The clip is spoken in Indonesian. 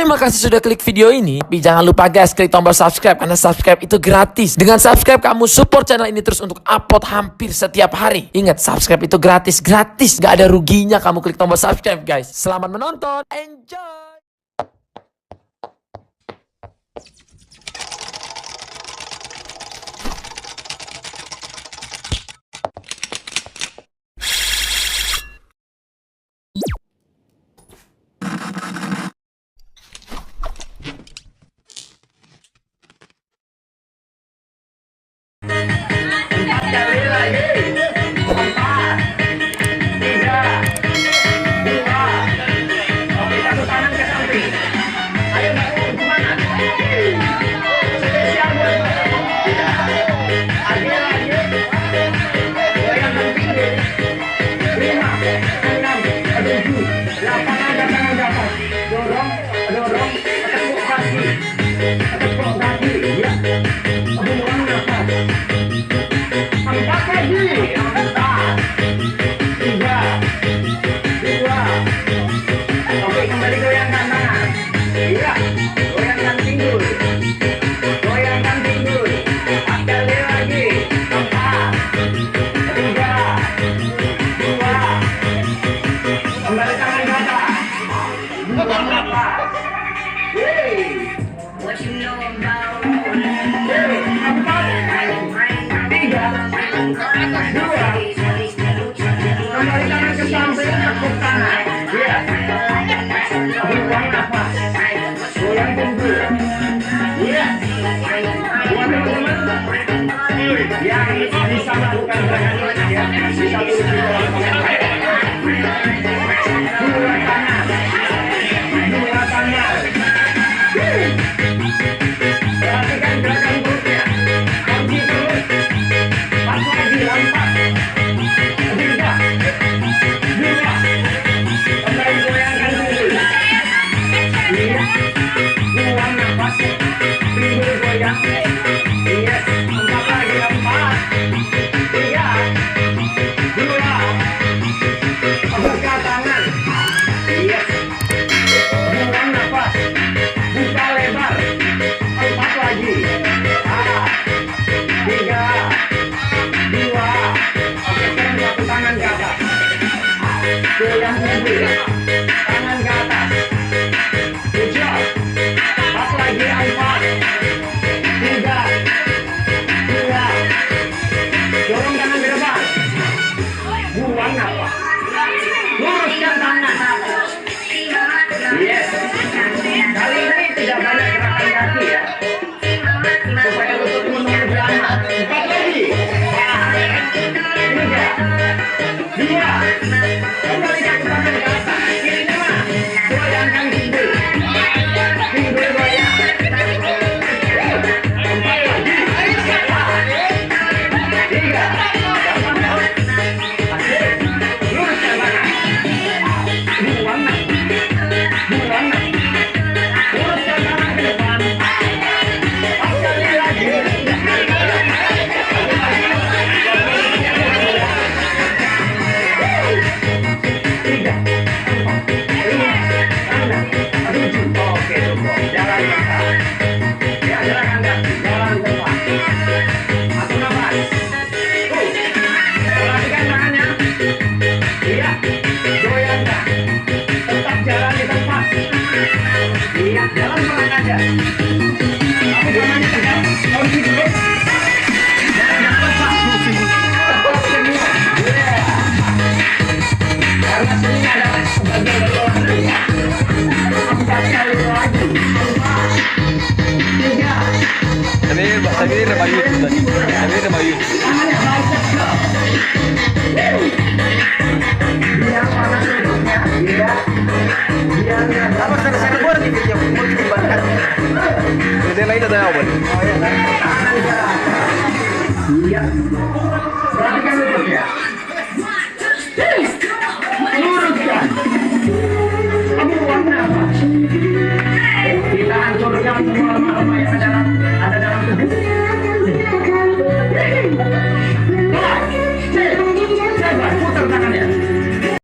Terima kasih sudah klik video ini. Tapi jangan lupa guys, klik tombol subscribe karena subscribe itu gratis. Dengan subscribe kamu support channel ini terus untuk upload hampir setiap hari. Ingat, subscribe itu gratis. Gak ada ruginya kamu klik tombol subscribe guys. Selamat menonton. Enjoy. Bisa melakukan gerakan ya, bisa turun di bawah dua tangan, perhatikan gerakan perutnya, kaki perut, pas lagi lompat, 3, 2, kembali goyangkan dulu, iya, buang nafas, pinggul goyang, iya, 4 lagi lompat. Goyang mobil, tangan ke atas, 7, pas lagi 4, 3, 2, dorong tangan ke depan, buang nafas, luruskan tangan, yes, kali ini tidak banyak gerakan kaki ya, supaya lututmu lebih aman, 4 lagi, 3, 2, kembalikan tangan ke atas, kiri tengah, goyangkan pinggul, pinggul goyang, 4 lagi, 3, luruskan tangan, buang nafas, luruskan tangan ke depan, sekali lagi, jalan pelan aja. Tapi tangannya tegak. Kunci dulu. Jangan lepas. Lepas semua. Karena sini adalah sebagai olahraga. 4 kali lagi. 4, 3. Tadi remayut tadi. Tadi remayut. Tangannya bicep up. Biar panas tutupnya. Biar Apa sana gua di video mau dikembangkan. Video lain ada apa? Oh ya. Iya. Perhatikan lututnya. Luruskan. Buang nafas. Kita hancurkan semua lemak-lemak yang ada dalam tubuh.